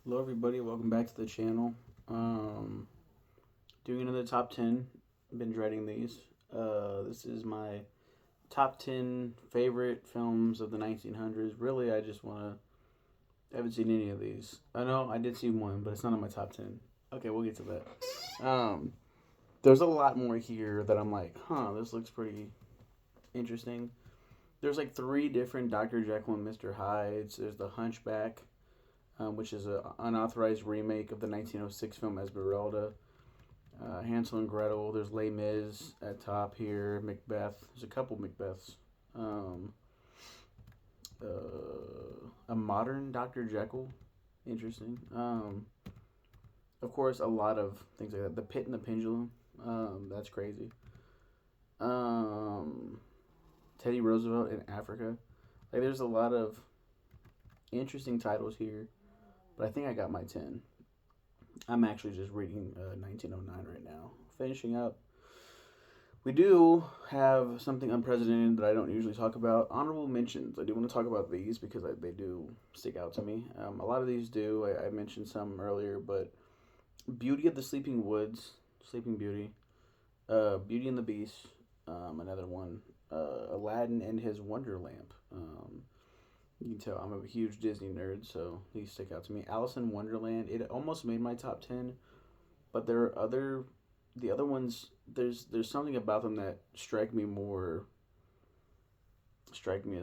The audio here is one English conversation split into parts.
Hello, everybody. Welcome back to the channel. Um, Doing another top 10. Been dreading these. This is my top 10 favorite films of the 1900s. Really, I just want to. I haven't seen any of these. I know I did see one, but it's not on my top 10. Okay, we'll get to that. There's a lot more here that I'm like, this looks pretty interesting. There's like three different Dr. Jekyll and Mr. Hydes. There's The Hunchback, which is an unauthorized remake of the 1906 film Esmeralda. Hansel and Gretel. There's Les Mis at top here. Macbeth. There's a couple Macbeths. Um, a modern Dr. Jekyll. Interesting. Of course, a lot of things like that. The Pit and the Pendulum. That's crazy. Um, Teddy Roosevelt in Africa. Like, there's a lot of interesting titles here, but I think I got my 10. I'm actually just reading 1909 right now. Finishing up. We do have something unprecedented that I don't usually talk about. Honorable mentions. I do want to talk about these because they do stick out to me. A lot of these do. I mentioned some earlier, but Beauty of the Sleeping Woods, Sleeping Beauty, Beauty and the Beast, another one, Aladdin and his Wonder Lamp. You can tell I'm a huge Disney nerd, so these stick out to me. Alice in Wonderland. It almost made my top 10, but there are the other ones. There's something about them that strike me as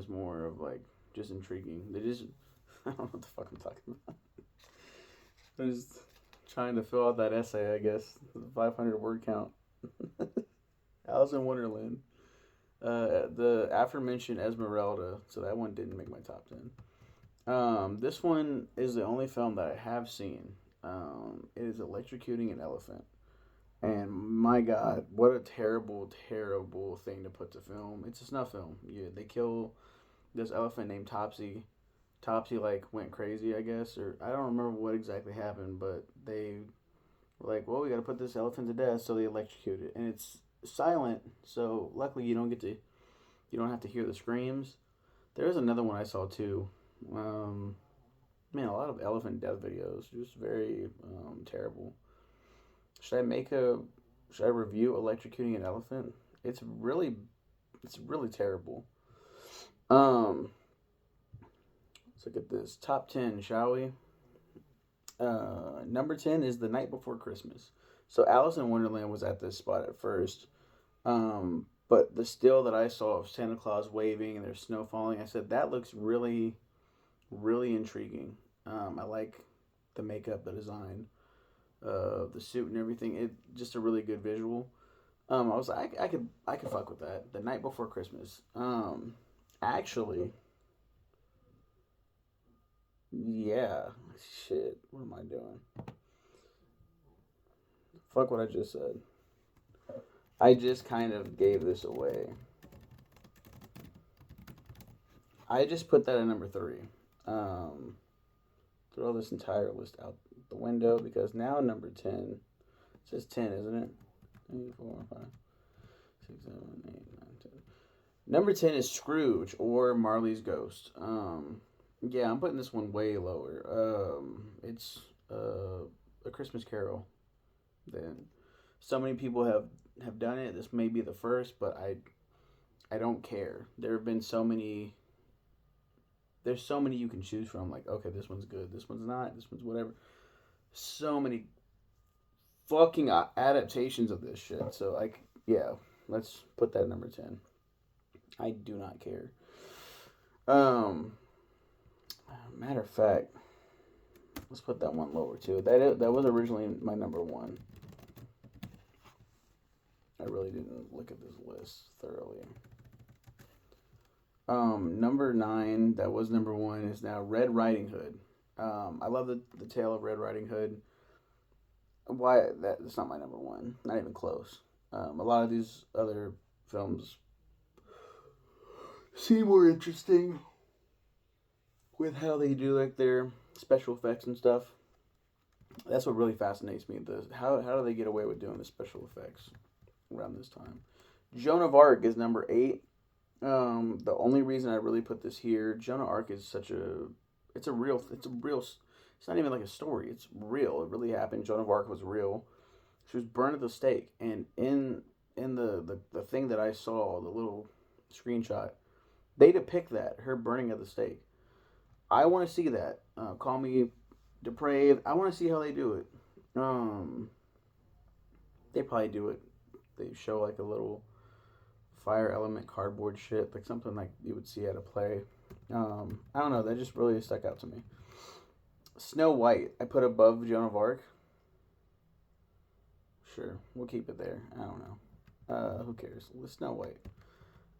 more of like just intriguing. They just I don't know what the fuck I'm talking about. I'm just trying to fill out that essay, I guess. The 500 word count. Alice in Wonderland. The aforementioned Esmeralda. So that one didn't make my top 10. This one is the only film that I have seen. It is Electrocuting an Elephant. And my God, what a terrible, terrible thing to put to film. It's a snuff film. Yeah, they kill this elephant named Topsy. Topsy like went crazy, I guess, or I don't remember what exactly happened, but they were like, well, we got to put this elephant to death, so they electrocute it, and it's silent. So luckily, you don't have to hear the screams. There's another one I saw too. Um, Man, a lot of elephant death videos, just very terrible. Should I make a should I review electrocuting an elephant? It's really terrible. Um, let's look at this top 10, shall we? Number 10 is The Night Before Christmas. So Alice in Wonderland was at this spot at first. But the still that I saw of Santa Claus waving and there's snow falling, I said that looks really, really intriguing. I like the makeup, the design, the suit and everything. It just a really good visual. I was like, I could fuck with that. The Night Before Christmas. Actually, yeah. Shit. What am I doing? Fuck what I just said. I just kind of gave this away. I just put that at number three. Um, Throw this entire list out the window because now number 10. It says 10, isn't it? 3, 4, 5, 6, 7, 8, 9, 10. Number 10 is Scrooge or Marley's Ghost. Yeah, I'm putting this one way lower. It's a Christmas Carol. Then so many people have done it. This may be the first, but I don't care. There have been so many. There's so many you can choose from. Like, okay, this one's good. This one's not. This one's whatever. So many fucking adaptations of this shit. So like, yeah, let's put that at number 10. I do not care. Um, Matter of fact, let's put that one lower too. That was originally my number one. I really didn't look at this list thoroughly. Number nine, that was number one, is now Red Riding Hood. I love the tale of Red Riding Hood. Why that's not my number one, not even close. A lot of these other films seem more interesting with how they do like their special effects and stuff. That's what really fascinates me. The how do they get away with doing the special effects around this time? Joan of Arc is number eight. The only reason I really put this here, Joan of Arc is such a, it's a real, It's not even like a story. It's real. It really happened. Joan of Arc was real. She was burned at the stake, and in the thing that I saw, the little screenshot, they depict that her burning at the stake. I want to see that. Call me depraved. I want to see how they do it. Um, they probably do it. They show like a little fire element cardboard shit, like something like you would see at a play. I don't know. That just really stuck out to me. Snow White, I put above Joan of Arc. Sure, we'll keep it there. I don't know. Who cares? Snow White.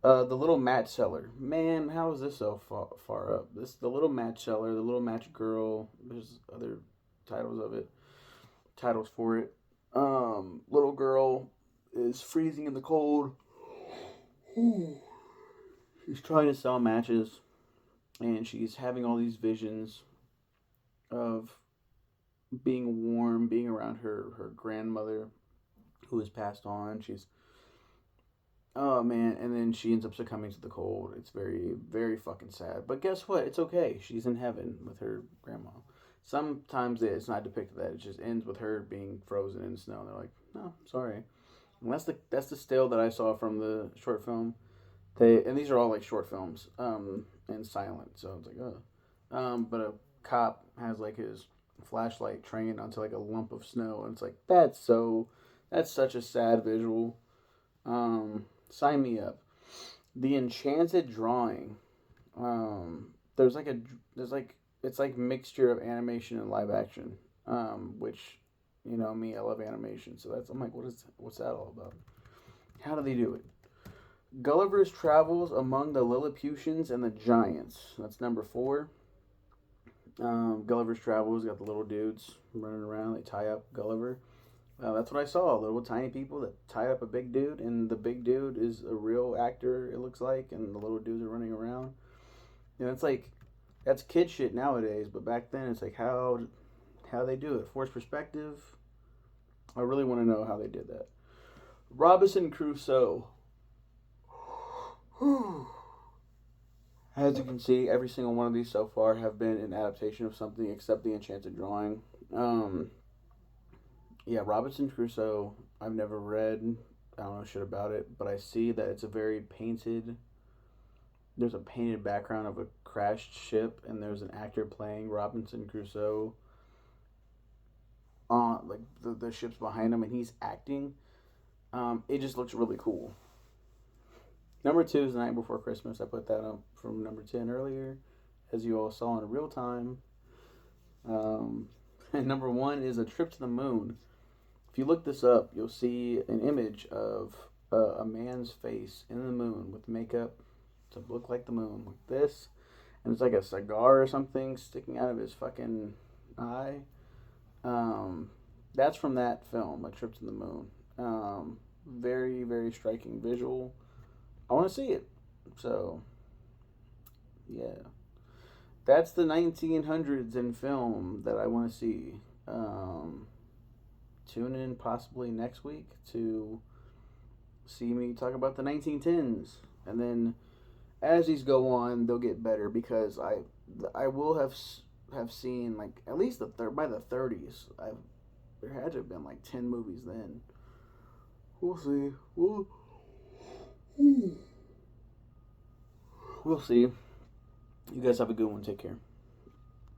The Little Match Seller. Man, how is this so far up? This the Little Match Seller, the Little Match Girl. There's other titles of it. Titles for it. Little girl is freezing in the cold. She's trying to sell matches, and she's having all these visions of being warm, being around her grandmother, who has passed on. She's Oh man, and then she ends up succumbing to the cold. It's very, very fucking sad. But guess what? It's okay. She's in heaven with her grandma. Sometimes it's not depicted that. It just ends with her being frozen in snow. And they're like, no, sorry. And that's the still that I saw from the short film. And these are all like short films, and silent. So it's like, oh. But a cop has like his flashlight trained onto like a lump of snow, and it's like that's such a sad visual. Sign me up. The Enchanted Drawing. There's like it's like mixture of animation and live action. Which, you know me, I love animation. So I'm like, what's that all about? How do they do it? Gulliver's Travels Among the Lilliputians and the Giants. That's number 4. Gulliver's Travels got the little dudes running around. They tie up Gulliver. That's what I saw. Little tiny people that tie up a big dude, and the big dude is a real actor, it looks like, and the little dudes are running around. You know, it's like, that's kid shit nowadays, but back then it's like, how they do it. Forced perspective. I really want to know how they did that. Robinson Crusoe. As you can see, every single one of these so far have been an adaptation of something except the Enchanted Drawing. Yeah, Robinson Crusoe, I've never read. I don't know shit about it, but I see that it's a very painted. There's a painted background of a crashed ship, and there's an actor playing Robinson Crusoe on like the ship's behind him, and he's acting. It just looks really cool. Number 2 is The Night Before Christmas. I put that up from number 10 earlier, as you all saw in real time. And number 1 is A Trip to the Moon. If you look this up, you'll see an image of a man's face in the moon with makeup to look like the moon, like this, and it's like a cigar or something sticking out of his fucking eye. That's from that film, A Trip to the Moon. Very, very striking visual. I want to see it. So, yeah. That's the 1900s in film that I want to see. Tune in possibly next week to see me talk about the 1910s. And then as these go on, they'll get better because I will have seen like at least by the 30s. There had to have been like 10 movies then. We'll see. We'll see. You guys have a good one. Take care.